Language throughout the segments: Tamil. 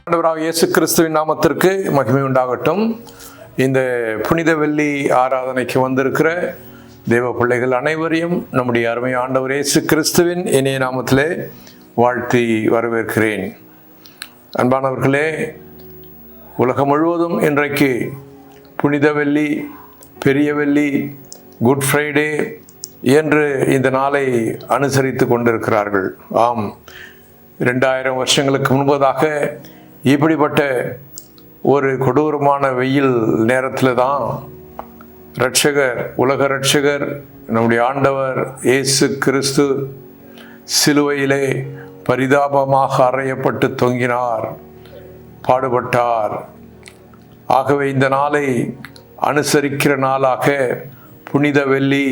ஆண்டவராகிய இயேசு கிறிஸ்துவின் நாமத்திற்கு மகிமை உண்டாகட்டும். இந்த புனித வெள்ளி ஆராதனைக்கு வந்திருக்கிற தேவ பிள்ளைகள் அனைவரையும் நம்முடைய அருமை ஆண்டவர் இயேசு கிறிஸ்துவின் இனிய நாமத்திலே வாழ்த்தி வரவேற்கிறேன். அன்பானவர்களே, உலகம் முழுவதும் இன்றைக்கு புனித வெள்ளி, பெரிய வெள்ளி, குட் ஃப்ரைடே என்று இந்த நாளை அனுசரித்து கொண்டிருக்கிறார்கள். ஆம், 2000 வருஷங்களுக்கு முன்பதாக இப்படிப்பட்ட ஒரு கொடூரமான வெயில் நேரத்தில் தான் இரட்சகர், உலக இரட்சகர், நம்முடைய ஆண்டவர் இயேசு கிறிஸ்து சிலுவையிலே பரிதாபமாக அறையப்பட்டு தொங்கினார், பாடுபட்டார். ஆகவே இந்த நாளை அனுசரிக்கிற நாளாக புனித வெள்ளி.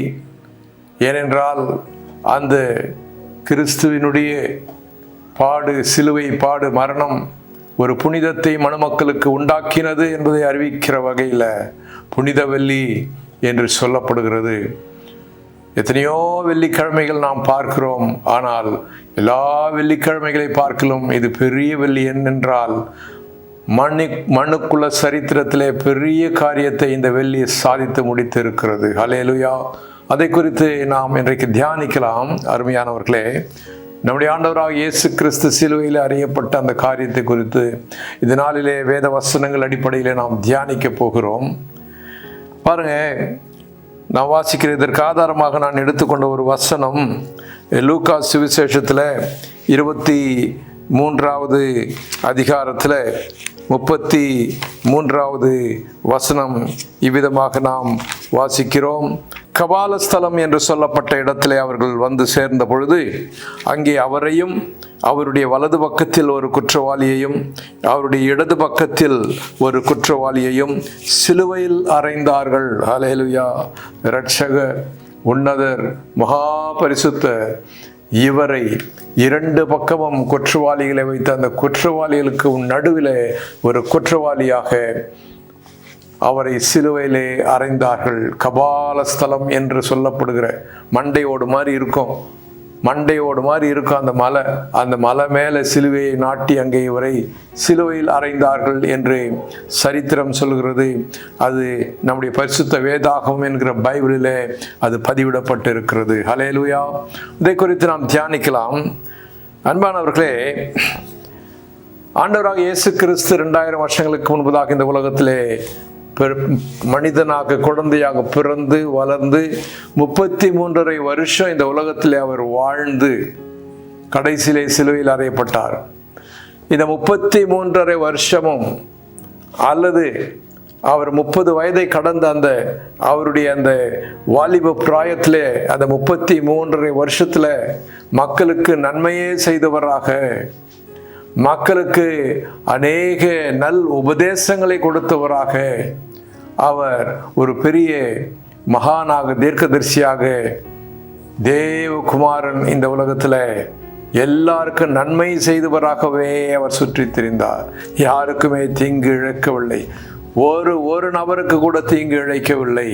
ஏனென்றால் அந்த கிறிஸ்துவினுடைய பாடு, சிலுவை பாடு, மரணம் ஒரு புனிதத்தை மனுமக்களுக்கு உண்டாக்கினது என்பதை அறிவிக்கிற வகையில் புனித வெள்ளி என்று சொல்லப்படுகிறது. எத்தனையோ வெள்ளிக்கிழமைகள் நாம் பார்க்கிறோம். ஆனால் எல்லா வெள்ளிக்கிழமைகளை பார்க்கலும் இது பெரிய வெள்ளி. என்னென்றால் மனுக்குல சரித்திரத்திலே பெரிய காரியத்தை இந்த வெள்ளி சாதித்து முடித்து இருக்கிறது. ஹல்லேலூயா. அதை குறித்து நாம் இன்றைக்கு தியானிக்கலாம். அருமையானவர்களே, நம்முடைய ஆண்டவராக இயேசு கிறிஸ்து சிலுவையில் அறியப்பட்ட அந்த காரியத்தை குறித்து இந்த நாளிலே வேத வசனங்கள் அடிப்படையில் நாம் தியானிக்க போகிறோம். பாருங்க, நான் வாசிக்கிறதற்கு ஆதாரமாக நான் எடுத்துக்கொண்ட ஒரு வசனம் லூக்கா சுவிசேஷத்தில் 23வது அதிகாரத்தில் 33வது வசனம். இவ்விதமாக நாம் வாசிக்கிறோம். கபாலஸ்தலம் என்று சொல்லப்பட்ட இடத்திலே அவர்கள் வந்து சேர்ந்த பொழுது அங்கே அவரையும் அவருடைய வலது பக்கத்தில் ஒரு குற்றவாளியையும் அவருடைய இடது பக்கத்தில் ஒரு குற்றவாளியையும் சிலுவையில் அறைந்தார்கள். ஹல்லேலூயா. இரட்சகர், உன்னதர், மகா பரிசுத்தர் இவரை இரண்டு பக்கமும் குற்றவாளிகளை வைத்து அந்த குற்றவாளிகளுக்கு நடுவிலே ஒரு குற்றவாளியாக அவரை சிலுவையிலே அறைந்தார்கள். கபாலஸ்தலம் என்று சொல்லப்படுகிற மண்டையோடு மாதிரி இருக்கும் அந்த மலை. அந்த மலை மேலே சிலுவையை நாட்டி அங்கே இவரை சிலுவையில் அறைந்தார்கள் என்று சரித்திரம் சொல்கிறது. அது நம்முடைய பரிசுத்த வேதாகம் என்கிற பைபிளிலே அது பதிவிடப்பட்டு இருக்கிறது. ஹல்லேலூயா. இதை குறித்து நாம் தியானிக்கலாம். அன்பானவர்களே, ஆண்டவராக இயேசு கிறிஸ்து 2000 வருஷங்களுக்கு முன்பதாக இந்த உலகத்திலே மனிதனாக, குழந்தையாக பிறந்து வளர்ந்து 33.5 வருஷம் இந்த உலகத்திலே அவர் வாழ்ந்து கடைசியிலே சிலுவையில் அறையப்பட்டார். இந்த 33.5 வருஷமும் அல்லது அவர் 30 வயதை கடந்த அந்த அவருடைய அந்த வாலிப பிராயத்திலே அந்த 33.5 வருஷத்துல மக்களுக்கு நன்மையே செய்தவராக, மக்களுக்கு அநேக நல் உபதேசங்களை கொடுத்தவராக, அவர் ஒரு பெரிய மகானாக, தீர்க்கதரிசியாக, தேவகுமாரன் இந்த உலகத்தில் எல்லாருக்கும் நன்மை செய்தவராகவே அவர் சுற்றி திரிந்தார். யாருக்குமே தீங்கு இழைக்கவில்லை. ஒரு நபருக்கு கூட தீங்கு இழைக்கவில்லை.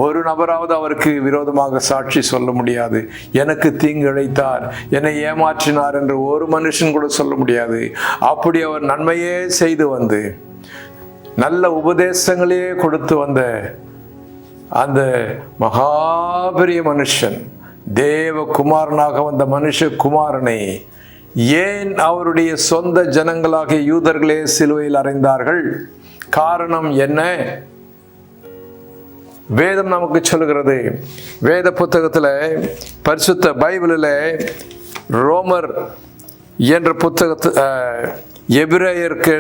ஒரு நபராவது அவருக்கு விரோதமாக சாட்சி சொல்ல முடியாது. எனக்கு தீங்கு இழைத்தார், என்னை ஏமாற்றினார் என்று ஒரு மனுஷன் கூட சொல்ல முடியாது. அப்படி அவர் நன்மையே செய்து வந்து நல்ல உபதேசங்களையே கொடுத்து வந்த அந்த மகாபெரிய மனுஷன், தேவகுமாரனாக வந்த மனுஷகுமாரனை ஏன் அவருடைய சொந்த ஜனங்களாகிய யூதர்களே சிலுவையில் அறைந்தார்கள்? காரணம் என்ன? வேதம் நமக்கு சொல்லுகிறது. வேத புத்தகத்தில், பரிசுத்த பைபிளில் ரோமர் என்ற எபிரேயருக்கு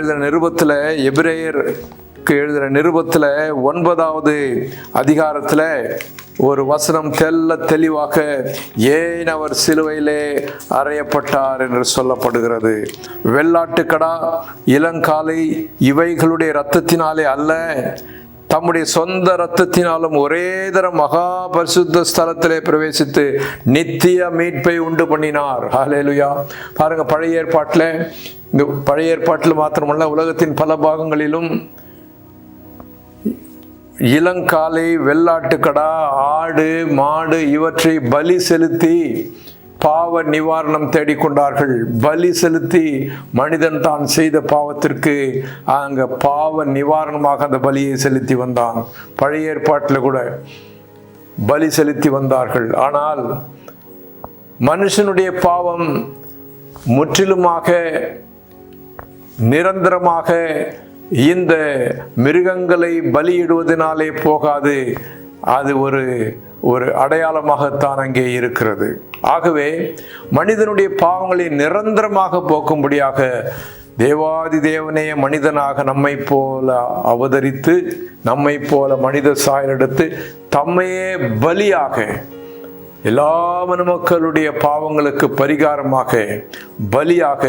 எழுதின நிருபத்தில் 9வது அதிகாரத்தில் ஒரு வசனம் தெளிவாக ஏன் அவர் சிலுவையிலே அறையப்பட்டார் என்று சொல்லப்படுகிறது. வெள்ளாட்டுக்கடா, இளங்காலை இவைகளுடைய இரத்தத்தினாலே அல்ல, தம்முடைய சொந்த இரத்தத்தினாலும் ஒரே தரம் மகா பரிசுத்த ஸ்தலத்திலே பிரவேசித்து நித்திய மீட்பை உண்டு பண்ணினார். ஹல்லேலூயா. பாருங்க, பழைய ஏற்பாட்டில் மாத்திரமல்ல, உலகத்தின் பல பாகங்களிலும் இளங்காலை, வெள்ளாட்டுக்கடா, ஆடு, மாடு இவற்றை பலி செலுத்தி பாவ நிவாரணம் தேடிக்கொண்டார்கள். பலி செலுத்தி மனிதன் தான் செய்த பாவத்திற்கு அங்க பாவ நிவாரணமாக அந்த பலியை செலுத்தி வந்தான். பழைய ஏற்பாட்டில் கூட பலி செலுத்தி வந்தார்கள். ஆனால் மனுஷனுடைய பாவம் முற்றிலுமாக நிரந்தரமாக இந்த மிருகங்களை பலியிடுவதனாலே போகாது. அது ஒரு அடையாளமாகத்தான் அங்கே இருக்கிறது. ஆகவே மனிதனுடைய பாவங்களை நிரந்தரமாக போக்கும்படியாக தேவாதி தேவனே மனிதனாக நம்மை போல அவதரித்து, நம்மை போல மனித சாயல் எடுத்து, தம்மையே பலியாக எல்லா மனுமக்களுடைய பாவங்களுக்கு பரிகாரமாக பலியாக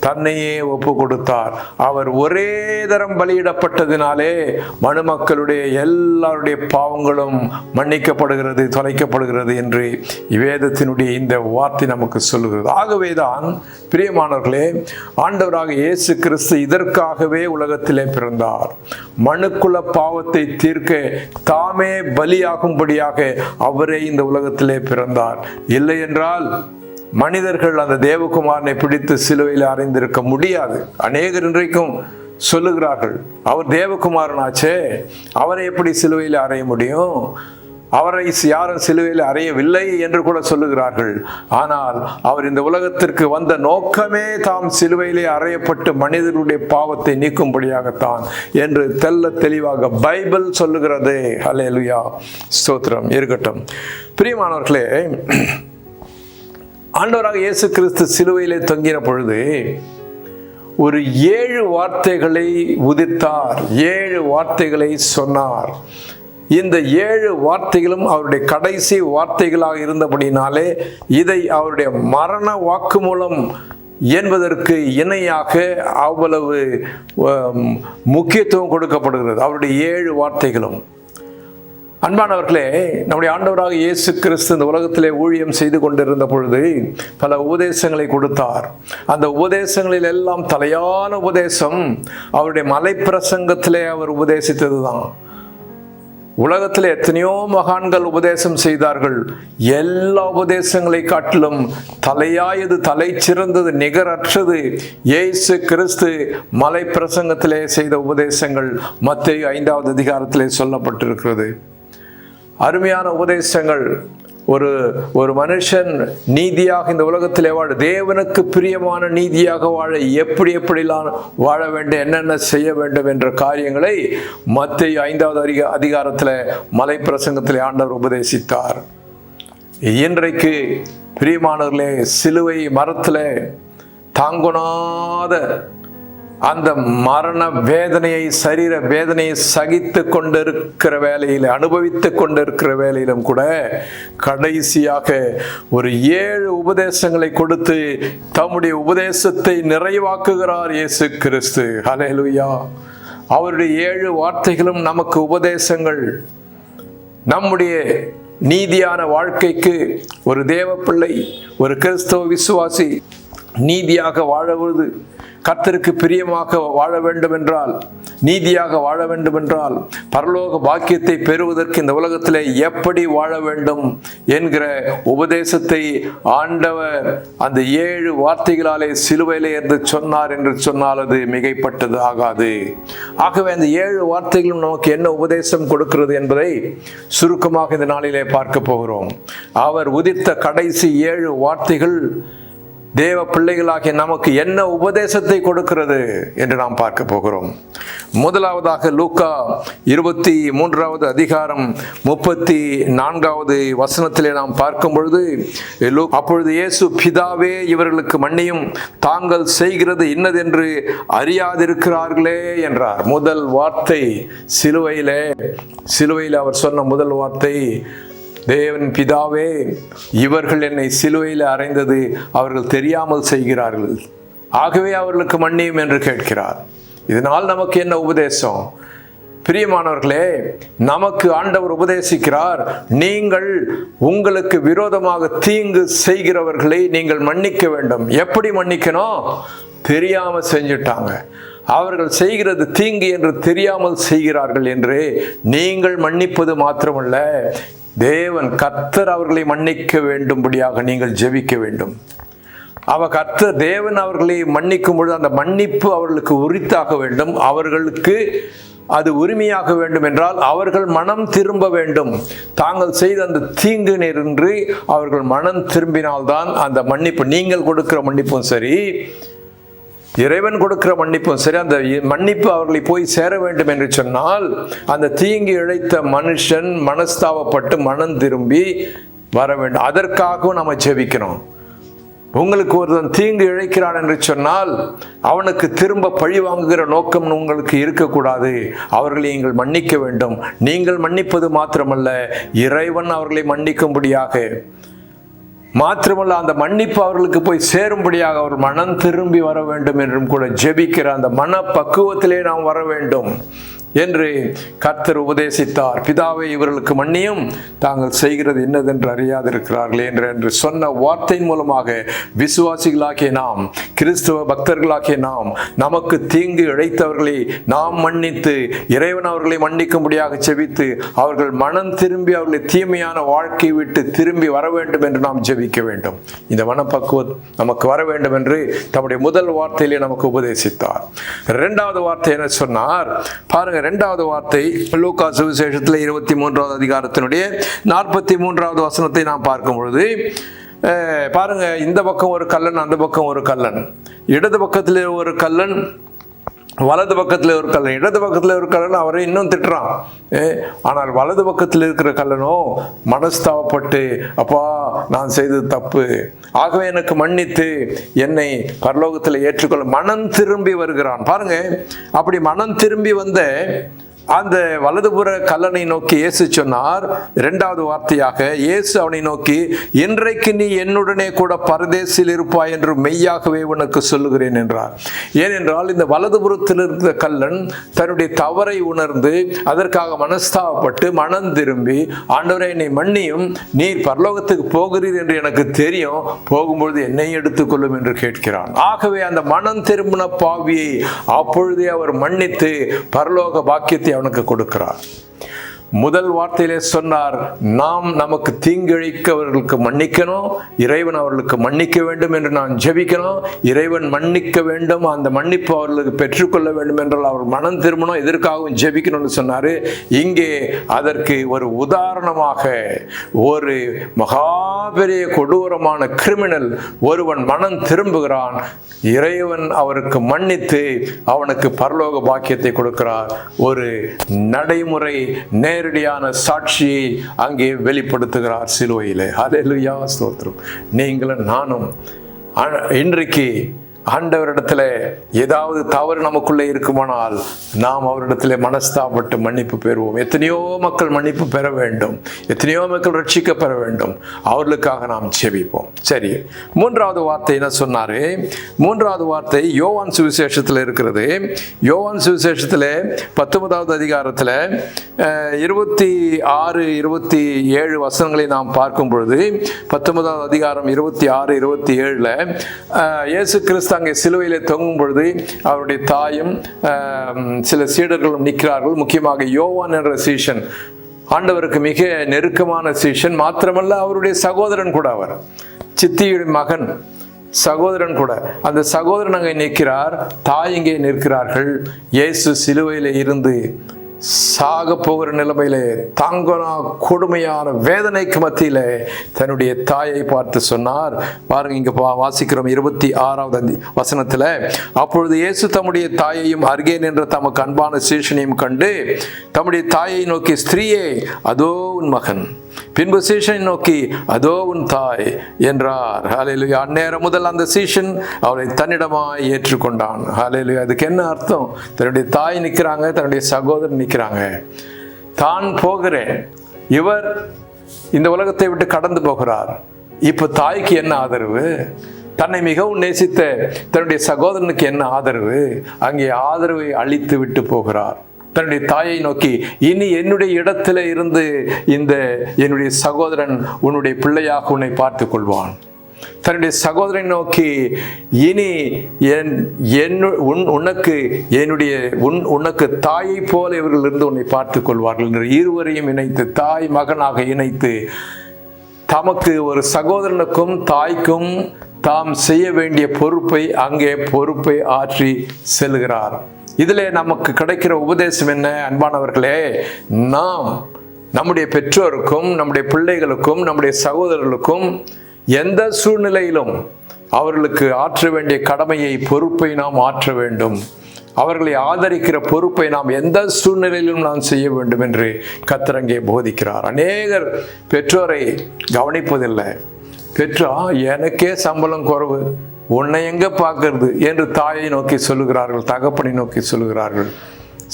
தன்னையே ஒப்பு கொடுத்தார். அவர் ஒரே தரம் பலியிடப்பட்டதினாலே மனுமக்களுடைய எல்லாருடைய பாவங்களும் மன்னிக்கப்படுகிறது, தொலைக்கப்படுகிறது என்று வேதத்தினுடைய இந்த வார்த்தை நமக்கு சொல்லுகிறது. ஆகவேதான் பிரியமானவர்களே, ஆண்டவராக இயேசு கிறிஸ்து இதற்காகவே உலகத்திலே பிறந்தார். மனுக்குல பாவத்தை தீர்க்க தாமே பலியாகும்படியாக அவரே இந்த உலகத்திலே பிறந்தார். இல்லை என்றால் மனிதர்கள் அந்த தேவகுமாரனை பிடித்து சிலுவையில் அறைந்திருக்க முடியாது. அநேகர் இன்றைக்கும் சொல்லுகிறார்கள், அவர் தேவகுமாரனாச்சே, அவரை எப்படி சிலுவையில் அறைய முடியும், அவரை யாரும் சிலுவையில் அறையவில்லை என்று கூட சொல்லுகிறார்கள். ஆனால் அவர் இந்த உலகத்திற்கு வந்த நோக்கமே தாம் சிலுவையிலே அறையப்பட்டு மனிதர்களுடைய பாவத்தை நீக்கும்படியாகத்தான் என்று தெல்ல தெளிவாக பைபிள் சொல்லுகிறது. ஹல்லேலூயா, ஸ்தோத்திரம் இருக்கட்டும். பிரியமானவர்களே, ஆண்டவராக இயேசு கிறிஸ்து சிலுவையிலே தொங்கின பொழுது ஒரு 7 வார்த்தைகளை உதிர்த்தார், 7 வார்த்தைகளை சொன்னார். இந்த 7 வார்த்தைகளும் அவருடைய கடைசி வார்த்தைகளாக இருந்தபடினாலே இதை அவருடைய மரண வாக்குமூலம் என்பதற்கு இணையாக அவ்வளவு முக்கியத்துவம் கொடுக்கப்படுகிறது அவருடைய 7 வார்த்தைகளும். அன்பானவர்களே, நம்முடைய ஆண்டவராக இயேசு கிறிஸ்து இந்த உலகத்திலே ஊழியம் செய்து கொண்டிருந்த பொழுது பல உபதேசங்களை கொடுத்தார். அந்த உபதேசங்களில் எல்லாம் தலையான உபதேசம் அவருடைய மலைப்பிரசங்கத்திலே அவர் உபதேசித்தது தான். உலகத்தில் எத்தனையோ மகான்கள் உபதேசம் செய்தார்கள். எல்லா உபதேசங்களை காட்டிலும் தலையாயது, தலை சிறந்தது, நிகரற்றது இயேசு கிறிஸ்து மலை பிரசங்கத்திலே செய்த உபதேசங்கள் மத்தேயு 5வது அதிகாரத்திலே சொல்லப்பட்டிருக்கிறது. அருமையான உபதேசங்கள். ஒரு மனுஷன் நீதியாக இந்த உலகத்திலே வாழ, தேவனுக்கு பிரியமான நீதியாக வாழ எப்படிலாம் வாழ வேண்டும், என்னென்ன செய்ய வேண்டும் என்ற காரியங்களை மத்தேயு 5வது அதிகாரத்தில் மலை பிரசங்கத்திலே ஆண்டவர் உபதேசித்தார். இன்றைக்கு பிரியமானவர்களே, சிலுவை மரத்தில் தாங்குனாத அந்த மரண வேதனையை, சரீர வேதனையை சகித்து கொண்டிருக்கிற வேலையில், அனுபவித்து கொண்டிருக்கிற வேலையிலும் கூட கடைசியாக ஒரு 7 உபதேசங்களை கொடுத்து தம்முடைய உபதேசத்தை நிறைவாக்குகிறார் இயேசு கிறிஸ்து. ஹல்லேலூயா. அவருடைய 7 வார்த்தைகளும் நமக்கு உபதேசங்கள். நம்முடைய நீதியான வாழ்க்கைக்கு ஒரு தேவ பிள்ளை, ஒரு கிறிஸ்தவ விசுவாசி நீதியாக வாழவது, கர்த்தருக்கு பிரியமாக வாழ வேண்டும் என்றால், நீதியாக வாழ வேண்டும் என்றால், பரலோக பாக்கியத்தை பெறுவதற்கு இந்த உலகத்திலே எப்படி வாழ வேண்டும் என்கிற உபதேசத்தை ஆண்டவர் அந்த 7 வார்த்தைகளாலே சிலுவையிலே இருந்து சொன்னார் என்று சொன்னால் அது மிகைப்பட்டது ஆகாது. ஆகவே அந்த 7 வார்த்தைகளும் நமக்கு என்ன உபதேசம் கொடுக்கிறது என்பதை சுருக்கமாக இந்த நாளிலே பார்க்க போகிறோம். அவர் உதிர்த்த கடைசி 7 வார்த்தைகள் தேவ பிள்ளைகளாகிய நமக்கு என்ன உபதேசத்தை கொடுக்கிறது என்று நாம் பார்க்க போகிறோம். முதலாவதாக லூக்கா 23வது அதிகாரம் 34வது வசனத்திலே நாம் பார்க்கும் பொழுது, அப்பொழுது இயேசு, பிதாவே இவர்களுக்கு மன்னியும், தாங்கள் செய்கிறது இன்னதென்று அறியாதிருக்கிறார்களே என்றார். முதல் வார்த்தை சிலுவையில் அவர் சொன்ன முதல் வார்த்தை, தேவன் பிதாவே இவர்கள் என்னை சிலுவையில் அறைந்தது அவர்கள் தெரியாமல் செய்கிறார்கள், ஆகவே அவர்களுக்கு மன்னியும் என்று கேட்கிறார். இதனால் நமக்கு என்ன உபதேசம்? பிரியமானவர்களே, நமக்கு ஆண்டவர் உபதேசிக்கிறார், நீங்கள் உங்களுக்கு விரோதமாக தீங்கு செய்கிறவர்களை நீங்கள் மன்னிக்க வேண்டும். எப்படி மன்னிக்கணும்? தெரியாம செஞ்சுட்டாங்க, அவர்கள் செய்கிறது தீங்கு என்று தெரியாமல் செய்கிறார்கள் என்று நீங்கள் மன்னிப்பது மாத்திரமல்ல, கர்த்தர் அவர்களை மன்னிக்க வேண்டும்படியாக நீங்கள் ஜெபிக்க வேண்டும். கர்த்தர் தேவன் அவர்களை மன்னிக்கும் பொழுது அந்த மன்னிப்பு அவர்களுக்கு உரித்தாக வேண்டும். அவர்களுக்கு அது உரிமையாக வேண்டும் என்றால் அவர்கள் மனம் திரும்ப வேண்டும். தாங்கள் செய்த அந்த தீங்கு நின்று அவர்கள் மனம் திரும்பினால்தான் அந்த மன்னிப்பு, நீங்கள் கொடுக்கிற மன்னிப்பும் சரி, இறைவன் கொடுக்கிற மன்னிப்பும் சரி, அந்த மன்னிப்பு அவர்களை போய் சேர வேண்டும் என்று சொன்னால் அந்த தீங்கு இழைத்த மனுஷன் மனஸ்தாபப்பட்டு மனம் திரும்பி வர வேண்டும். அதற்காகவும் நம்ம ஜெபிக்கணும். உங்களுக்கு ஒருவன் தீங்கு இழைக்கிறான் என்று சொன்னால் அவனுக்கு திரும்ப பழி வாங்குகிற நோக்கம் உங்களுக்கு இருக்கக்கூடாது. அவர்களை நீங்கள் மன்னிக்க வேண்டும். நீங்கள் மன்னிப்பது மாத்திரமல்ல, இறைவன் அவர்களை மன்னிக்கும்படியாக, மாத்திரமல்ல அந்த மன்னிப்பு அவர்களுக்கு போய் சேரும்படியாக அவர் மனம் திரும்பி வர வேண்டும் என்றும் கூட ஜெபிக்கிற அந்த மன பக்குவத்திலே நாம் வர வேண்டும் என்று கர்த்தர் உபதேசித்தார். பிதாவை இவர்களுக்கு மன்னியும், தாங்கள் செய்கிறது என்னதென்று அறியாதிருக்கிறார்களே என்று சொன்ன வார்த்தையின் மூலமாக விசுவாசிகளாகிய நாம், கிறிஸ்தவ பக்தர்களாகிய நாம், நமக்கு தீங்கு இழைத்தவர்களை நாம் மன்னித்து இறைவன் அவர்களை மன்னிக்கும்படியாக செபித்து அவர்கள் மனம் திரும்பி அவர்களை தீமையான வாழ்க்கை விட்டு திரும்பி வர வேண்டும் என்று நாம் ஜெபிக்க வேண்டும். இந்த மனப்பக்குவம் நமக்கு வர வேண்டும் என்று தம்முடைய முதல் வார்த்தையிலே நமக்கு உபதேசித்தார். இரண்டாவது வார்த்தை என்ன சொன்னார் பாருங்க. இரண்டாவது வார்த்தை லூக்கா சுவிசேஷத்தில் 23வது அதிகாரத்தினுடைய 43வது வசனத்தை நாம் பார்க்கும் பொழுது பாருங்க, இந்த பக்கம் ஒரு கல்லன், அந்த பக்கம் ஒரு கல்லன், இடது பக்கத்தில் ஒரு கல்லன், வலது பக்கத்தில் ஒரு கல்லன். இடது பக்கத்தில் ஒரு கல்லன் அவரை இன்னும் திட்டுறான். ஆனால் வலது பக்கத்தில் இருக்கிற கல்லனோ மனஸ்தாபப்பட்டு, அப்பா நான் செய்தது தப்பு, ஆகவே எனக்கு மன்னித்து என்னை பரலோகத்தில் ஏற்றுக்கொள்ள மனம் திரும்பி வருகிறான். பாருங்க, அப்படி மனம் திரும்பி வந்த அந்த வலதுபுற கல்லனை நோக்கி இயேசு சொன்னார். இரண்டாவது வார்த்தையாக இயேசு அவனை நோக்கி, இன்றைக்கு நீ என்னுடனே கூட பரதேசில் இருப்பாய் என்று மெய்யாகவே உனக்கு சொல்லுகிறேன் என்றார். ஏனென்றால் இந்த வலதுபுறத்தில் இருக்கிற கல்லன் தன்னுடைய தவறை உணர்ந்து அதற்காக மனஸ்தாபப்பட்டு மனம் திரும்பி, ஆண்டவரே என்னை மன்னியும், நீர் பரலோகத்துக்கு போகிறீர் என்று எனக்கு தெரியும், போகும்பொழுது என்னை எடுத்துக்கொள்ளும் என்று கேட்கிறான். ஆகவே அந்த மனம் திரும்பின பாவியை அப்பொழுதே அவர் மன்னித்து பரலோக பாக்கியத்தை அவனுக்கு கொடுக்கிறார். முதல் வார்த்தையிலே சொன்னார், நாம் நமக்கு தீங்கிழைக்கவர்களுக்கு மன்னிக்கணும், இறைவன் அவர்களுக்கு மன்னிக்க வேண்டும் என்று நான் ஜெபிக்கணும். இறைவன் மன்னிக்க வேண்டும், அந்த மன்னிப்பு அவர்களுக்கு பெற்றுக்கொள்ள வேண்டும் என்றால் அவர் மனம் திரும்பணும், எதற்காகவும் ஜெபிக்கணும்னு சொன்னாரு. இங்கே அதற்கு ஒரு உதாரணமாக ஒரு மகாபெரிய கொடூரமான கிரிமினல் ஒருவன் மனம் திரும்புகிறான், இறைவன் அவருக்கு மன்னித்து அவனுக்கு பரலோக பாக்கியத்தை கொடுக்கிறார். ஒரு நடைமுறை நேரடியான சாட்சியை அங்கே வெளிப்படுத்துகிறார் சிலுவையிலே. ஹல்லேலூயா, ஸ்தோத்திரம். நீங்களும் நானும் இன்றைக்கு ஆண்டவரிடத்துல ஏதாவது தவறு நமக்குள்ளே இருக்குமானால் நாம் அவரிடத்துல மனஸ்தாபப்பட்டு மன்னிப்பு பெறுவோம். எத்தனையோ மக்கள் மன்னிப்பு பெற வேண்டும், எத்தனையோ மக்கள் ரட்சிக்க பெற வேண்டும், அவர்களுக்காக நாம் ஜெபிப்போம். சரி, மூன்றாவது வார்த்தை என்ன சொன்னாரு? மூன்றாவது வார்த்தை யோவான் சுவிசேஷத்தில் இருக்கிறது. யோவான் சுவிசேஷத்தில் 19வது அதிகாரத்தில் 26, 27 வசனங்களை நாம் பார்க்கும் பொழுது 19வது அதிகாரம் 26, 27 இயேசு கிறிஸ்து அங்கே சிலுவையிலே தொங்கும் பொழுது அவருடைய தாயும் சில சீடர்களும் நிற்கிறார்கள். முக்கியமாக யோவான் என்ற சீஷன், ஆண்டவருக்கு மிக நெருக்கமான சீஷன், மாத்திரமல்ல அவருடைய சகோதரன் கூட, அவர் சித்தியுடைய மகன், சகோதரன் கூட. அந்த சகோதரன் அங்கே நிற்கிறார், தாய் இங்கே நிற்கிறார்கள். இயேசு சிலுவையில இருந்து சாக போகிற நிலைமையிலே தாங்கனா கொடுமையான வேதனைக்கு மத்தியில தன்னுடைய தாயை பார்த்து சொன்னார். பாருங்க, இங்க வாசிக்கிறோம் 26வது வசனத்துல, அப்பொழுது இயேசு தம்முடைய தாயையும் அருகே நின்ற தமக்கு அன்பான சீஷனையும் கண்டு தம்முடைய தாயை நோக்கி, ஸ்திரீயே அதோ உன் மகன், பின்பு சீஷனை நோக்கி அதோ உன் தாய் என்றார். ஹல்லேலூயா. அந்நேரம் முதல் அந்த சீஷன் அவளை தன்னிடமாய் ஏற்றுக்கொண்டான். ஹல்லேலூயா. அதுக்கு என்ன அர்த்தம்? தன்னுடைய தாய் நிற்கிறாங்க, தன்னுடைய சகோதரன் நிற்கிறாங்க. தான் போகிறேன், இவர் இந்த உலகத்தை விட்டு கடந்து போகிறார். இப்ப தாய்க்கு என்ன ஆதரவு? தன்னை மிகவும் நேசித்த தன்னுடைய சகோதரனுக்கு என்ன ஆதரவு? அங்கே ஆதரவை அளித்து விட்டு போகிறார். தன்னுடைய தாயை நோக்கி, இனி என்னுடைய இடத்துல இருந்து இந்த என்னுடைய சகோதரன் உன்னுடைய பிள்ளையாக உன்னை பார்த்து கொள்வான். தன்னுடைய சகோதரனை நோக்கி, இனி உனக்கு தாயை போல இவர்கள் இருந்து உன்னை பார்த்துக் கொள்வார்கள் என்று இருவரையும் இணைத்து, தாய் மகனாக இணைத்து, தமக்கு ஒரு சகோதரனுக்கும் தாய்க்கும் தாம் செய்ய வேண்டிய பொறுப்பை ஆற்றி செல்கிறார். இதிலே நமக்கு கிடைக்கிற உபதேசம் என்ன அன்பானவர்களே? நாம் நம்முடைய பெற்றோருக்கும் நம்முடைய பிள்ளைகளுக்கும் நம்முடைய சகோதரர்களுக்கும் எந்த சூழ்நிலையிலும் அவர்களுக்கு ஆற்ற வேண்டிய பொறுப்பை நாம் ஆற்ற வேண்டும். அவர்களை ஆதரிக்கிற பொறுப்பை நாம் எந்த சூழ்நிலையிலும் நாம் செய்ய வேண்டும் என்று கர்த்தர் அங்கே போதிக்கிறார். அநேகர் பெற்றோரை கவனிப்பதில்லை. பெற்றோர், எனக்கே சம்பளம் குறைவு, உன்னை எங்க பார்க்கறது என்று தாயை நோக்கி சொல்லுகிறார்கள், தகப்பனை நோக்கி சொல்லுகிறார்கள்.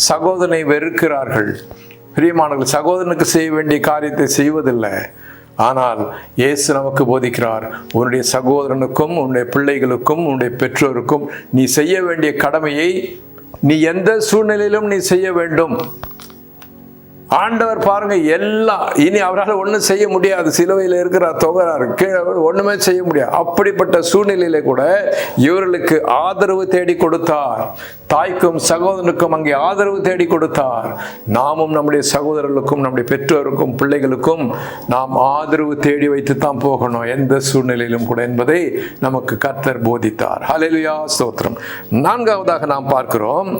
சகோதரனை வெறுக்கிறார்கள். பிரியமானவர்கள், சகோதரனுக்கு செய்ய வேண்டிய காரியத்தை செய்வதில்லை. ஆனால் இயேசு நமக்கு போதிக்கிறார், உன்னுடைய சகோதரனுக்கும் உன்னுடைய பிள்ளைகளுக்கும் உன்னுடைய பெற்றோருக்கும் நீ செய்ய வேண்டிய கடமையை நீ எந்த சூழ்நிலையிலும் நீ செய்ய வேண்டும். ஆண்டவர் பாருங்க, இனி அவரால் ஒன்றும் செய்ய முடியாது. சிலுவையில் இருக்கிறார், தொகுறாரு, கீழே ஒண்ணுமே செய்ய முடியாது. அப்படிப்பட்ட சூழ்நிலையில கூட இவர்களுக்கு ஆதரவு தேடி கொடுத்தார். தாய்க்கும் சகோதரனுக்கும் அங்கே ஆதரவு தேடி கொடுத்தார். நாமும் நம்முடைய சகோதரர்களுக்கும் நம்முடைய பெற்றோருக்கும் பிள்ளைகளுக்கும் நாம் ஆதரவு தேடி வைத்து தான் போகணும், எந்த சூழ்நிலையிலும் கூட என்பதை நமக்கு கர்த்தர் போதித்தார். ஹல்லேலூயா, ஸ்தோத்திரம். நான்காவதாக நாம் பார்க்கிறோம்.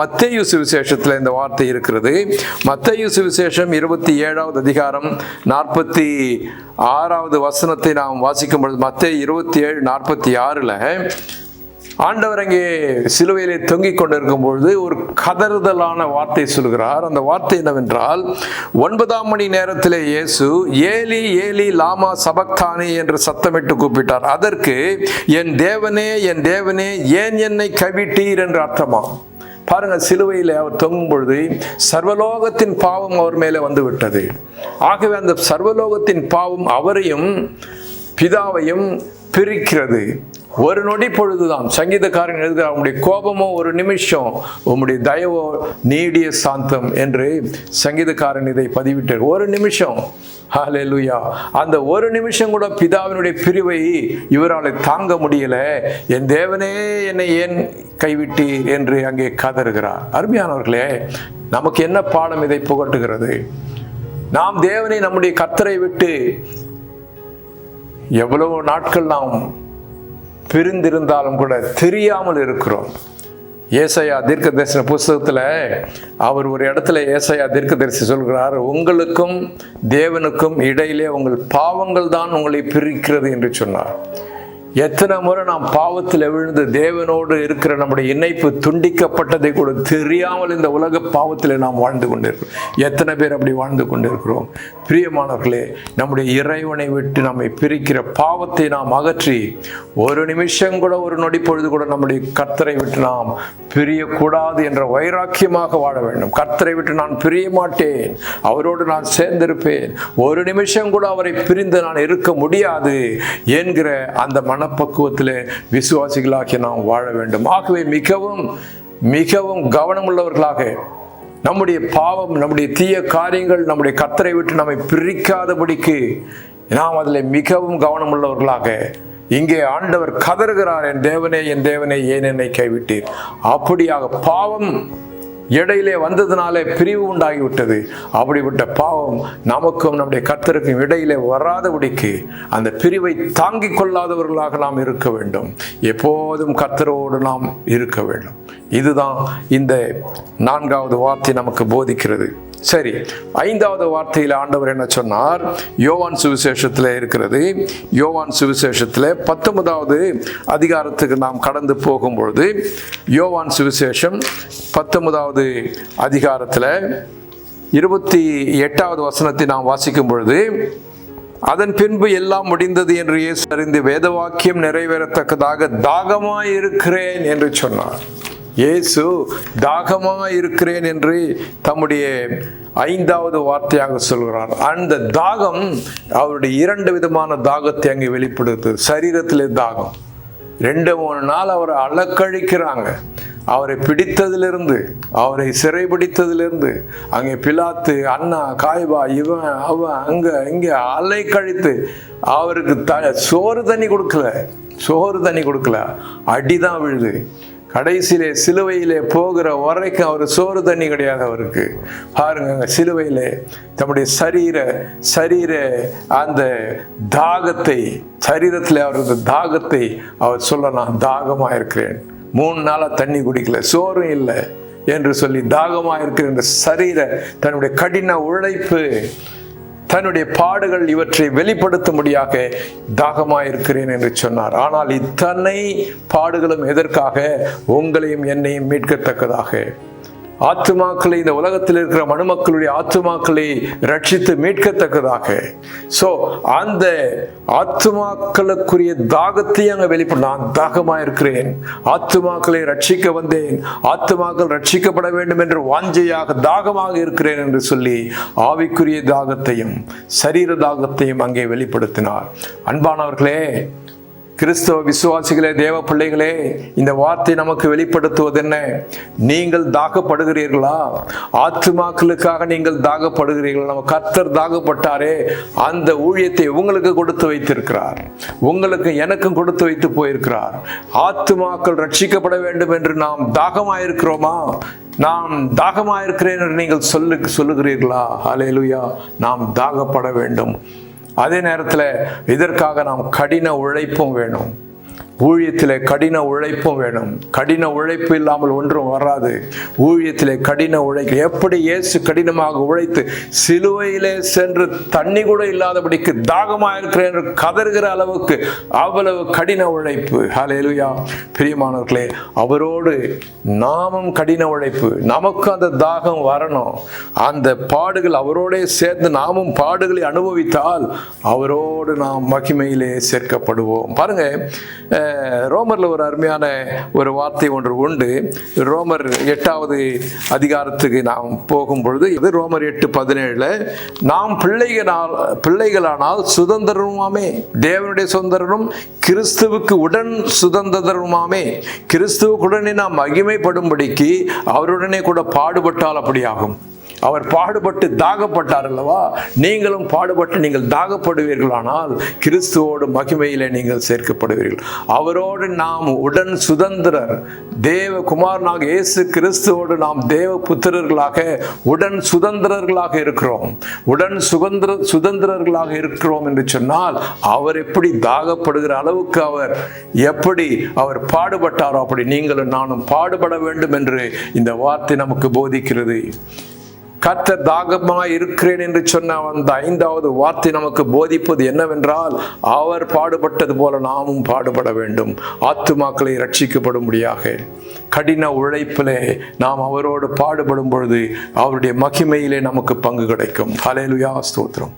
மத்தேயு சுவிசேஷத்தில் இந்த வார்த்தை இருக்கிறது. மத்தேயு சுவிசேஷம் 27வது அதிகாரம் 46வது வசனத்தை நாம் வாசிக்கும் பொழுது, மத்தேயு 27:46 ஆண்டவர் அங்கே சிலுவையிலே தொங்கிக் கொண்டிருக்கும் பொழுது ஒரு கதறுதலான வார்த்தை சொல்கிறார். அந்த வார்த்தை என்னவென்றால், 9ஆம் மணி நேரத்திலே இயேசு ஏலி ஏலி லாமா சபக்தானி என்று சத்தமிட்டு கூப்பிட்டார். அதற்கு, என் தேவனே என் தேவனே ஏன் என்னை கைவிட்டீர் என்று அர்த்தமாம். பாருங்க, சிலுவையில் அவர் தொங்கும் பொழுது சர்வலோகத்தின் பாவம் அவர் மேலே வந்து விட்டது. ஆகவே அந்த சர்வலோகத்தின் பாவம் அவரையும் பிதாவையும் பிரிக்கிறது. ஒரு நொடி பொழுதுதான். சங்கீதக்காரன் எழுதுகிறார், உம்முடைய கோபமோ ஒரு நிமிஷம், உம்முடைய தயவோ நீடிய சாந்தம் என்று சங்கீதக்காரன் இதை பதிவிட்டார். ஒரு நிமிஷம். ஹல்லேலூயா. அந்த ஒரு நிமிஷம் கூட பிதாவினுடைய பிரிவை இவரால் தாங்க முடியல. என் தேவனே என்னை ஏன் கைவிட்டீர் என்று அங்கே கதறுகிறார். அருமையானவர்களே, நமக்கு என்ன பாடம் இதை புகட்டுகிறது? நாம் தேவனை, நம்முடைய கர்த்தரை விட்டு எவ்வளவு நாட்கள் நாம் பிரிந்திருந்தாலும் கூட தெரியாமல் இருக்கிறோம். ஏசாயா தீர்க்கதரிசன புஸ்தகத்தில் அவர் ஒரு இடத்துல ஏசாயா தீர்க்கதரிசி சொல்கிறார், உங்களுக்கும் தேவனுக்கும் இடையிலே உங்கள் பாவங்கள் தான் உங்களை பிரிக்கிறது என்று சொன்னார். எத்தனை முறை நாம் பாவத்தில் விழுந்து தேவனோடு இருக்கிற நம்முடைய இணைப்பு துண்டிக்கப்பட்டதை கூட தெரியாமல் இந்த உலக பாவத்தில் நாம் வாழ்ந்து கொண்டிருக்கிறோம். எத்தனை பேர் அப்படி வாழ்ந்து கொண்டிருக்கிறோம்? பிரியமானவர்களே, நம்முடைய இறைவனை விட்டு நம்மை பிரிக்கிற பாவத்தை நாம் அகற்றி ஒரு நிமிஷம் கூட, ஒரு நொடி பொழுது கூட நம்முடைய கர்த்தரை விட்டு நாம் பிரியக்கூடாது என்ற வைராக்கியமாக வாழ வேண்டும். கர்த்தரை விட்டு நான் பிரிய மாட்டேன், அவரோடு நான் சேர்ந்திருப்பேன், ஒரு நிமிஷம் கூட அவரை பிரிந்து நான் இருக்க முடியாது என்கிற அந்த மனப்பக்குவத்திலே விசுவாசிகளாகி நாம் வாழ வேண்டும். ஆகவே மிகவும் மிகவும் கவனமுள்ளவர்களாக நம்முடைய பாவம், நம்முடைய தீய காரியங்கள் நம்முடைய கர்த்தரை விட்டு நம்மை பிரிக்காதபடிக்கு நாம் அதில் மிகவும் கவனமுள்ளவர்களாக, இங்கே ஆண்டவர் கதறுகிறார், என் தேவனே ஏன் என்னை கைவிட்டீர். அப்படியாக பாவம் இடையிலே வந்ததுனாலே பிரிவு உண்டாகிவிட்டது. அப்படிப்பட்ட பாவம் நமக்கும் நம்முடைய கர்த்தருக்கும் இடையிலே வராதபடிக்கு அந்த பிரிவை தாங்கிக் கொள்ளாதவர்களாக நாம் இருக்க வேண்டும். எப்போதும் கர்த்தரோடு நாம் இருக்க வேண்டும். இதுதான் இந்த 4வது வார்த்தை நமக்கு போதிக்கிறது. சரி, 5வது வார்த்தையில் ஆண்டவர் என்ன சொன்னார்? யோவான் சுவிசேஷத்தில் இருக்கிறது. யோவான் சுவிசேஷத்தில் 19வது அதிகாரத்துக்கு நாம் கடந்து போகும்பொழுது, யோவான் சுவிசேஷம் 19வது அதிகாரத்தில் 28வது வசனத்தை நாம் வாசிக்கும் பொழுது, அதன் பின்பு எல்லாம் முடிந்தது என்று இயேசு அறிந்து வேத வாக்கியம் நிறைவேறத்தக்கதாக தாகமாயிருக்கிறேன் என்று சொன்னார். இயேசு தாகமாயிருக்கிறேன் என்று தம்முடைய 5வது வார்த்தையாக சொல்கிறார். அந்த தாகம் அவருடைய 2 விதமான தாகத்தை அங்கே வெளிப்படுத்துது. சரீரத்திலே தாகம். 2-3 நாள் அவரை அலக்கழிக்கிறாங்க. அவரை பிடித்ததிலிருந்து, அவரை சிறைபிடித்ததிலிருந்து, அங்கே பிலாத்து, அண்ணா, காய்பா, இவன் அவன் அங்க இங்க அலை கழித்து அவருக்கு சோறு தண்ணி கொடுக்கல, அடிதான் விழுது. கடைசியிலே சிலுவையிலே போகிற வரைக்கும் அவர் சோறு தண்ணி கிடையாது அவருக்கு. பாருங்க, சிலுவையிலே தம்முடைய சரீர அந்த தாகத்தை, சரீரத்தில் அவரது தாகத்தை அவர் சொல்ல, நான் தாகமா இருக்கிறேன், 3 நாளா தண்ணி குடிக்கல, சோறும் இல்லை என்று சொல்லி தாகமா இருக்கிற இந்த சரீர தன்னுடைய கடின உழைப்பு, தன்னுடைய பாடுகள் இவற்றை வெளிப்படுத்தும்படியாக தாகமாயிருக்கிறேன் என்று சொன்னார். ஆனால் இத்தனை பாடுகளும் எதற்காக? உங்களையும் என்னையும் மீட்கத்தக்கதாக, ஆத்துமாக்களை, இந்த உலகத்தில் இருக்கிற மனுமக்களுடைய ஆத்துமாக்களை ரட்சித்து மீட்கத்தக்கதாக. சோ அந்த ஆத்துமாக்களுக்குரிய தாகத்தை அங்க வெளிப்படும். நான் தாகமா இருக்கிறேன், ஆத்துமாக்களை ரட்சிக்க வந்தேன், ஆத்துமாக்கள் ரட்சிக்கப்பட வேண்டும் என்று வாஞ்சையாக தாகமாக இருக்கிறேன் என்று சொல்லி ஆவிக்குரிய தாகத்தையும் சரீர தாகத்தையும் அங்கே வெளிப்படுத்தினார். அன்பானவர்களே, கிறிஸ்தவ விசுவாசிகளே, தேவ பிள்ளைகளே, இந்த வார்த்தை நமக்கு வெளிப்படுத்துவது என்ன? நீங்கள் தாகப்படுகிறீர்களா? ஆத்துமாக்களுக்காக நீங்கள் தாகப்படுகிறீர்களா? நம்ம கர்த்தர் தாகப்பட்டாரே, அந்த ஊழியத்தை உங்களுக்கு கொடுத்து வைத்திருக்கிறார், உங்களுக்கு எனக்கும் கொடுத்து வைத்து போயிருக்கிறார். ஆத்துமாக்கள் ரட்சிக்கப்பட வேண்டும் என்று நாம் தாகமாயிருக்கிறோமா? நாம் தாகமாயிருக்கிறேன் என்று நீங்கள் சொல்லுகிறீர்களா? ஹல்லேலூயா. நாம் தாகப்பட வேண்டும். அதே நேரத்தில் இதற்காக நாம் கடின உழைப்பும் வேணும். ஊழியத்திலே கடின உழைப்பும் வேணும். கடின உழைப்பு இல்லாமல் ஒன்றும் வராது. ஊழியத்திலே கடின உழைப்பு, எப்படி இயேசு கடினமாக உழைத்து சிலுவையிலே சென்று தண்ணி கூட இல்லாதபடிக்கு தாகமாக இருக்கிறேன் என்று கதறுகிற அளவுக்கு அவ்வளவு கடின உழைப்பு. ஹல்லேலூயா. பிரியமானவர்களே, அவரோடு நாமும் கடின உழைப்பு, நமக்கு அந்த தாகம் வரணும். அந்த பாடுகள் அவரோடே சேர்ந்து நாமும் பாடுகளை அனுபவித்தால் அவரோடு நாம் மகிமையிலே சேர்க்கப்படுவோம். பாருங்க, ரோமர்ல ஒரு அருமையான ஒரு வார்த்தை ஒன்று உண்டு. ரோமர் 8வது அதிகாரத்துக்கு நாம் போகும் பொழுது, இது ரோமர் 8:17, நாம் பிள்ளைகளானால் சுதந்திரமாமே, தேவனுடைய சுதந்திரனும் கிறிஸ்துவுக்கு உடன் சுதந்திரமாமே, கிறிஸ்துவுக்குடனே நாம் மகிமைப்படும்படிக்கு அவருடனே கூட பாடுபட்டால் அப்படி ஆகும். அவர் பாடுபட்டு தாகப்பட்டார் அல்லவா? நீங்களும் பாடுபட்டு நீங்கள் தாகப்படுவீர்களானால் கிறிஸ்துவோடு மகிமையிலே நீங்கள் சேர்க்கப்படுவீர்கள். அவரோடு நாம் உடன் சுதந்திரர், தேவ குமாரனாக இயேசு கிறிஸ்துவோடு நாம் தேவ புத்திரர்களாக உடன் சுதந்திரர்களாக இருக்கிறோம். உடன் சுதந்திரர்களாக இருக்கிறோம் என்று சொன்னால், அவர் எப்படி தாகப்படுகிற அளவுக்கு அவர் பாடுபட்டாரோ அப்படி நீங்களும் நானும் பாடுபட வேண்டும் என்று இந்த வார்த்தை நமக்கு போதிக்கிறது. கர்த்தர் தாகமாய் இருக்கிறேன் என்று சொன்ன அந்த 5வது வார்த்தை நமக்கு போதிப்பது என்னவென்றால், அவர் பாடுபட்டது போல நாமும் பாடுபட வேண்டும். ஆத்துமாக்களை ரட்சிக்கப்படும்படியாக கடின உழைப்பிலே நாம் அவரோடு பாடுபடும் பொழுது அவருடைய மகிமையிலே நமக்கு பங்கு கிடைக்கும். ஹல்லேலூயா, ஸ்தோத்திரம்.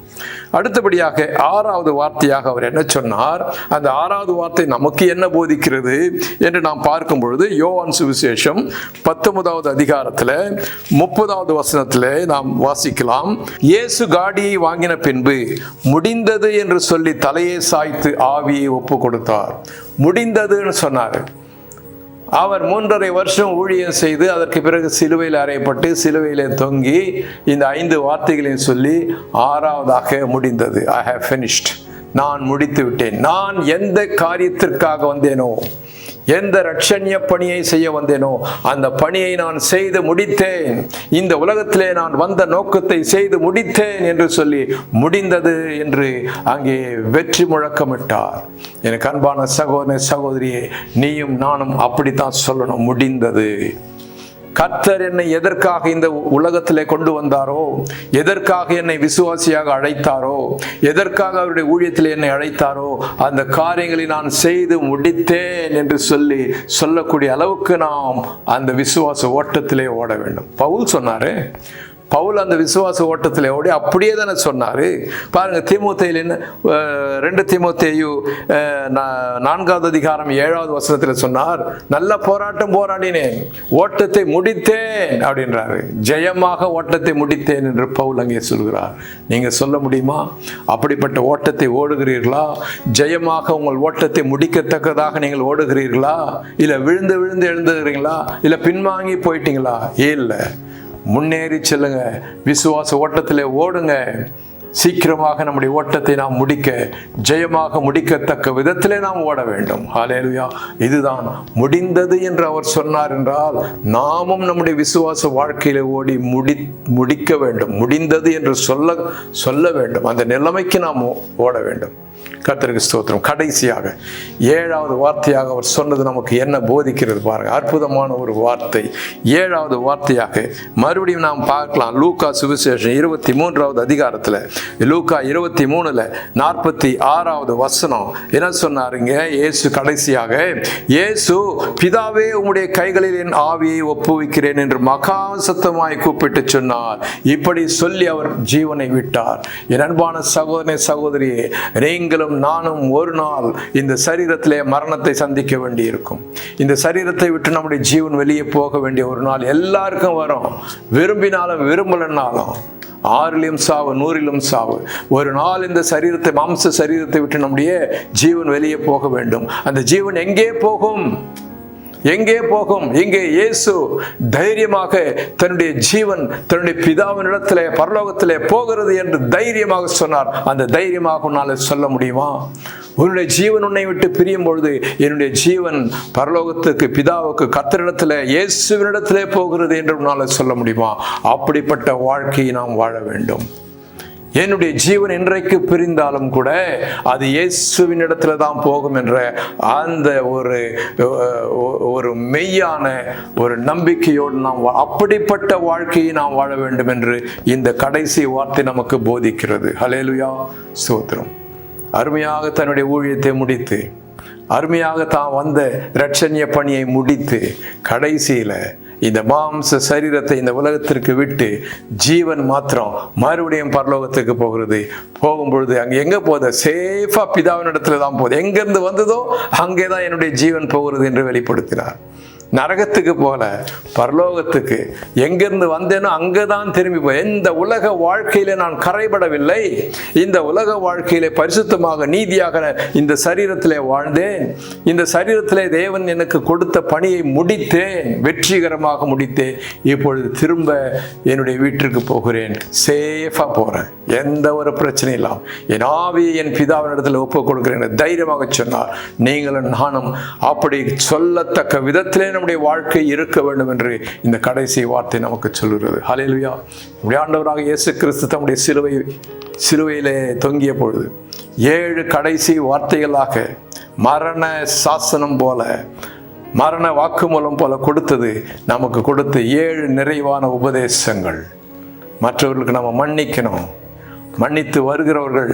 அடுத்தபடியாக 6வது வார்த்தையாக அவர் என்ன சொன்னார்? அந்த 6வது வார்த்தை நமக்கு என்ன போதிக்கிறது என்று நாம் பார்க்கும் பொழுது, யோவான் சுவிசேஷம் 19வது அதிகாரத்தில் 30வது வசனத்தில் நாம் வாசிக்கலாம். இயேசு காடியை வாங்கின பின்பு முடிந்தது என்று சொல்லி தலையை சாய்த்து ஆவியை ஒப்பு கொடுத்தார். முடிந்ததுன்னு சொன்னார். அவர் 3.5 வருஷம் ஊழியம் செய்து அதற்கு பிறகு சிலுவையில் அறையப்பட்டு சிலுவையிலே தொங்கி இந்த 5 வார்த்தைகளையும் சொல்லி 6வதாக முடிந்தது. ஐ ஹேவ் finished, நான் முடித்து விட்டேன். நான் எந்த காரியத்திற்காக வந்தேனோ, எந்த ரட்சண்ய பணியை செய்ய வந்தேனோ அந்த பணியை நான் செய்து முடித்தேன். இந்த உலகத்திலே நான் வந்த நோக்கத்தை செய்து முடித்தேன் என்று சொல்லி முடிந்தது என்று அங்கே வெற்றி முழக்கமிட்டார். எனக்கு அன்பான சகோதர சகோதரியே, நீயும் நானும் அப்படித்தான் சொல்லணும், முடிந்தது. கர்த்தர் என்னை எதற்காக இந்த உலகத்திலே கொண்டு வந்தாரோ, எதற்காக என்னை விசுவாசியாக அழைத்தாரோ, எதற்காக அவருடைய ஊழியத்தில் என்னை அழைத்தாரோ அந்த காரியங்களை நான் செய்து முடித்தேன் என்று சொல்லக்கூடிய அளவுக்கு நாம் அந்த விசுவாச ஓட்டத்திலே ஓட வேண்டும். பவுல் சொன்னாரு, பவுல் அந்த விசுவாச ஓட்டத்தில் ஓடி அப்படியே தானே சொன்னார். பாருங்கள், தீமோத்தேயுல 2 தீமோத்தேயு 4வது அதிகாரம் 7வது வசனத்தில் சொன்னார், நல்ல போராட்டம் போராடினேன், ஓட்டத்தை முடித்தேன் அப்படின்றாரு. ஜெயமாக ஓட்டத்தை முடித்தேன் என்று பவுல் அங்கே சொல்கிறார். நீங்கள் சொல்ல முடியுமா? அப்படிப்பட்ட ஓட்டத்தை ஓடுகிறீர்களா? ஜெயமாக உங்கள் ஓட்டத்தை முடிக்கத்தக்கதாக நீங்கள் ஓடுகிறீர்களா? இல்லை விழுந்து விழுந்து எழுந்துகிறீங்களா? இல்லை பின்வாங்கி போயிட்டீங்களா? இல்லை, முன்னேறி செல்லுங்க, விசுவாச ஓட்டத்திலே ஓடுங்க. சீக்கிரமாக நம்முடைய ஓட்டத்தை நாம் முடிக்க, ஜெயமாக முடிக்கத்தக்க விதத்திலே நாம் ஓட வேண்டும். ஹல்லேலூயா. இதுதான் முடிந்தது என்று அவர் சொன்னார் என்றால், நாமும் நம்முடைய விசுவாச வாழ்க்கையில ஓடி முடிக்க வேண்டும். முடிந்தது என்று சொல்ல வேண்டும். அந்த நிலைமைக்கு நாம் ஓட வேண்டும். கர்த்தருக்கு ஸ்தோத்திரம். கடைசியாக 7வது வார்த்தையாக அவர் சொன்னது நமக்கு என்ன போதிக்கிறது பாருங்க. அற்புதமான ஒரு வார்த்தை. 7வது வார்த்தையாக மறுபடியும் நாம் பார்க்கலாம். லூக்கா சுவிசேஷம் 23வது அதிகாரத்தில், லூக்கா 23ல 46வது வசனம் என்ன சொன்னாருங்க? இயேசு கடைசியாக, இயேசு, பிதாவே உம்முடைய கைகளில் என் ஆவியை ஒப்புவிக்கிறேன் என்று மகா சத்தமாய் கூப்பிட்டு சொன்னார். இப்படி சொல்லி அவர் ஜீவனை விட்டார். என் அன்பான சகோதரனே, சகோதரியே, நீங்களும் நானும் ஒரு நாள் இந்த சரீரத்திலே மரணத்தை சந்திக்க வேண்டி இருக்கும். இந்த சரீரத்தை விட்டு நம்முடைய ஜீவன் வெளியே போக வேண்டிய ஒரு நாள் எல்லாருக்கும் வரும். விரும்பினாலும் விரும்பலனாலும், 6லும் சாவு, 100லும் சாவு. ஒரு நாள் இந்த சரீரத்தை, மாம்ச சரீரத்தை விட்டு நம்முடைய ஜீவன் வெளியே போக வேண்டும். அந்த ஜீவன் எங்கே போகும்? எங்கே போகும்? இங்கே இயேசு தைரியமாக தன்னுடைய ஜீவன் தன்னுடைய பிதாவின் இடத்திலே, பரலோகத்திலே போகிறது என்று தைரியமாக சொன்னார். அந்த தைரியமாக உன்னால் சொல்ல முடியுமா? உன்னுடைய ஜீவன் உன்னை விட்டு பிரியும் பொழுது, என்னுடைய ஜீவன் பரலோகத்துக்கு, பிதாவுக்கு, கர்த்தரிடத்திலே, இயேசுவினிடத்திலே போகிறது என்று உன்னால் சொல்ல முடியுமா? அப்படிப்பட்ட வாழ்க்கையை நாம் வாழ வேண்டும். என்னுடைய ஜீவன் இன்றைக்கு பிரிந்தாலும் கூட அது இயேசுவின் இடத்துல தான் போகும் என்ற அந்த ஒரு மெய்யான ஒரு நம்பிக்கையோடு நாம் அப்படிப்பட்ட வாழ்க்கையை நாம் வாழ வேண்டும் என்று இந்த கடைசி வார்த்தை நமக்கு போதிக்கிறது. ஹல்லேலூயா, ஸ்தோத்திரம். அருமையாக தன்னுடைய ஊழியத்தை முடித்து, அருமையாக தான் வந்த இரட்சணிய பணியை முடித்து, கடைசியில இந்த மாம்ச சரீரத்தை இந்த உலகத்திற்கு விட்டு ஜீவன் மாத்திரம் மறுபடியும் பரலோகத்துக்கு போகிறது. போகும்பொழுது அங்கே எங்கே போகுது? சேஃபா பிதாவின் இடத்துல தான் போகுது. எங்கிருந்து வந்ததோ அங்கே தான் என்னுடைய ஜீவன் போகிறது என்று வெளிப்படுத்தினார். நரகத்துக்கு போல, பரலோகத்துக்கு எங்கிருந்து வந்தேனோ அங்கதான் திரும்பி போய், இந்த உலக வாழ்க்கையில நான் கரைபடவில்லை. இந்த உலக வாழ்க்கையிலே பரிசுத்தமாக, நீதியாக இந்த சரீரத்திலே வாழ்ந்தேன். இந்த சரீரத்திலே தேவன் எனக்கு கொடுத்த பணியை முடித்தேன், வெற்றிகரமாக முடித்தேன். இப்பொழுது திரும்ப என்னுடைய வீட்டிற்கு போகிறேன். சேஃபா போறேன், எந்த ஒரு பிரச்சனையும் இல்லாம என் ஆவியை என் பிதாவினிடத்தில் ஒப்புக் கொடுக்கிறேன் தைரியமாக சொன்னார். நீங்களும் நானும் அப்படி சொல்லத்தக்க விதத்திலே நம்முடைய வாழ்க்கை இருக்க வேண்டும் என்று இந்த கடைசி வார்த்தை நமக்கு சொல்கிறது. ஹல்லேலூயா. நம்முடைய ஆண்டவராக இயேசு கிறிஸ்து தம்முடைய சிலுவையிலே தொங்கிய பொழுது 7 கடைசி வார்த்தைகளாக மரண சாசனம் போல, மரண வாக்குமூலம் போல கொடுத்தது, நமக்கு கொடுத்த 7 நிறைவான உபதேசங்கள். மற்றவர்களுக்கு நம்ம மன்னிக்கணும், மன்னித்து வருகிறவர்கள்,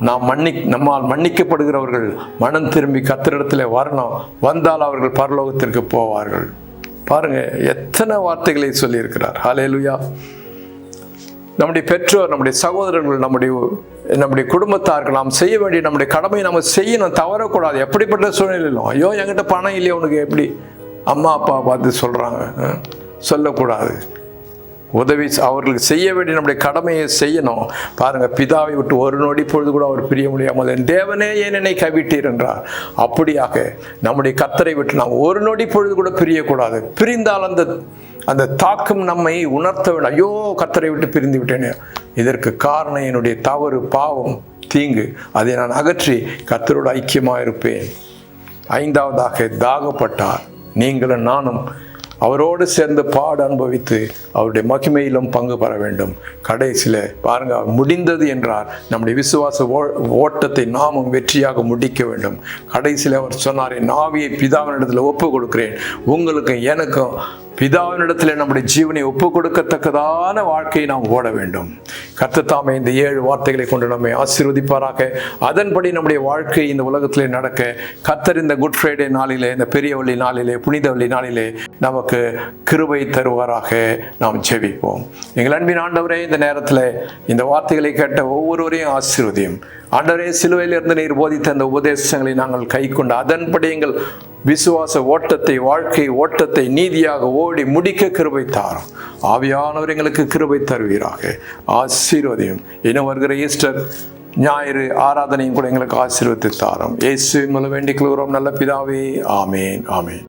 நம்மால் மன்னிக்கப்படுகிறவர்கள் மனம் திரும்பி கர்த்தரிடத்திலே வரணும். வந்தால் அவர்கள் பரலோகத்திற்கு போவார்கள். பாருங்க, எத்தனை வார்த்தைகளை சொல்லியிருக்கிறார். ஹல்லேலூயா. நம்முடைய பெற்றோர், நம்முடைய சகோதரர்கள், நம்முடைய குடும்பத்தார்கள் நாம் செய்ய வேண்டிய நம்முடைய கடமையை நம்ம செய்யணும், தவறக்கூடாது. எப்படிப்பட்ட சூழ்நிலையிலும், ஐயோ என்கிட்ட பணம் இல்லையே உனக்கு, எப்படி அம்மா அப்பா பார்த்து சொல்றாங்க, சொல்லக்கூடாது. உதவி அவர்களுக்கு செய்ய வேண்டிய நம்முடைய கடமையை செய்யணும். பாருங்க, பிதாவை விட்டு ஒரு நொடி பொழுது கூட அவர் பிரிய முடியாமல், என் தேவனே ஏன் என்னை கைவிட்டீர் என்றார். அப்படியாக நம்முடைய கர்த்தரை விட்டு நாம் ஒரு நொடி பொழுது கூட பிரியக்கூடாது. பிரிந்தால் அந்த தாக்கம் நம்மை உணர்த்த வேண்டும். ஐயோ கர்த்தரை விட்டு பிரிந்து விட்டேனே, இதற்கு காரணம் என்னுடைய தவறு, பாவம், தீங்கு. அதை நான் அகற்றி கர்த்தரோடு ஐக்கியமாக இருப்பேன். 5வதாக தாகப்பட்டார். நீங்களும் நானும் அவரோடு சேர்ந்து பாடு அனுபவித்து அவருடைய மகிமையிலும் பங்கு பெற வேண்டும். கடைசியில் பாருங்க, அவர் முடிந்தது என்றார். நம்முடைய விசுவாச ஓட்டத்தை நாமும் வெற்றியாக முடிக்க வேண்டும். கடைசியில் அவர் சொன்னார், என் ஆவியை பிதாவினிடத்தில் ஒப்பு கொடுக்கிறேன், உங்களுக்கு எனக்கும் பிதாவினிடத்தில் நம்முடைய ஜீவனை ஒப்புக் கொடுக்கத்தக்கதான வாழ்க்கையை நாம் ஓட வேண்டும். கர்த்தர் தாமே இந்த 7 வார்த்தைகளை கொண்டு நம்மை ஆசீர்வதிப்பாராக. அதன்படி நம்முடைய வாழ்க்கை இந்த உலகத்திலே நடக்க கர்த்தர் இந்த குட் ஃப்ரைடே நாளிலே, இந்த பெரிய வெள்ளி நாளிலே, புனித வெள்ளி நாளிலே நமக்கு கிருபை தருவாராக. நாம் ஜெபிப்போம். எங்கள் அன்பின் ஆண்டவரே, இந்த நேரத்தில் இந்த வார்த்தைகளை கேட்ட ஒவ்வொருவரையும் ஆசீர்வதியும். ஆண்டவரே, சிலுவையிலிருந்து நீர் போதித்த அந்த உபதேசங்களை நாங்கள் கை கொண்டு அதன்படி எங்கள் விசுவாச ஓட்டத்தை, வாழ்க்கை ஓட்டத்தை நீதியாக ஓடி முடிக்க கிருபை தாரும். ஆவியானவர் எங்களுக்கு கிருபை தருவீராக. ஆசீர்வதியும். இன்னும் வருகிற ஈஸ்டர் ஞாயிறு ஆராதனையும் கூட எங்களுக்கு ஆசீர்வதித்து தாரும். இயேசுவின் மூலம் வேண்டிக் கொள்கிறோம் நல்ல பிதாவே. ஆமேன், ஆமேன்.